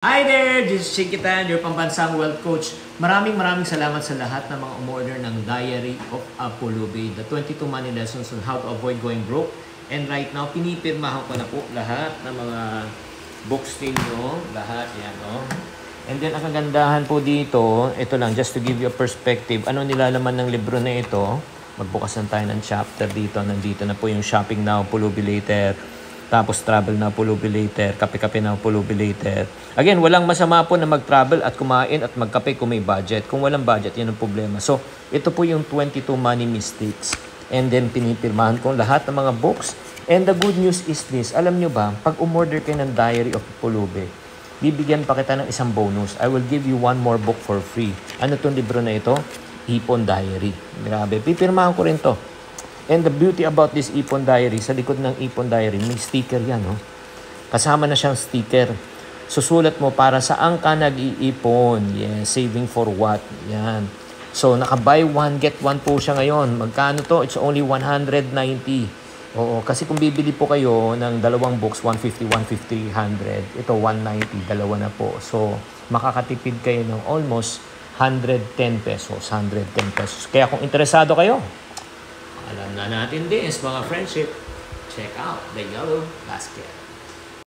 Hi there! This is Chikitan, your pambansang wealth coach. Maraming salamat sa lahat ng mga umorder ng Diary of a Pulubi, the 22 money lessons on how to avoid going broke. And right now, pinipirmahan ko na po lahat ng mga books ninyo. Lahat yan, oh. And then, ang kagandahan po dito, ito lang, just to give you a perspective, ano nilalaman ng libro na ito? Magbukas na tayo ng chapter dito. Nandito na po yung Shopping Now, Pulubi Later. Tapos travel na, Pulubi later, kape-kape na, Pulubi later. Again, walang masama po na mag-travel at kumain at magkape kung may budget. Kung walang budget, yan ang problema. So, ito po yung 22 money mistakes. And then, pinipirmahan ko lahat ng mga books. And the good news is this, alam nyo ba, pag umorder kayo ng Diary of Pulubi, bibigyan pa kita ng isang bonus. I will give you one more book for free. Ano itong libro na ito? Ipon Diary. Grabe, pipirmahan ko rin to. And the beauty about this Ipon Diary, sa likod ng Ipon Diary, may sticker yan. Oh. Kasama na siyang sticker. Susulat mo para saan ka nag-iipon. Yes, saving for what. Yan. So, naka-buy one, get one po siya ngayon. Magkano to? It's only 190. Oo, kasi kung bibili po kayo ng dalawang books, 150, 150, 100. Ito, 190. Dalawa na po. So, makakatipid kayo ng almost 110 pesos. 110 pesos. Kaya kung interesado kayo, alam na natin din, mga friendship, check out the Yellow Basket.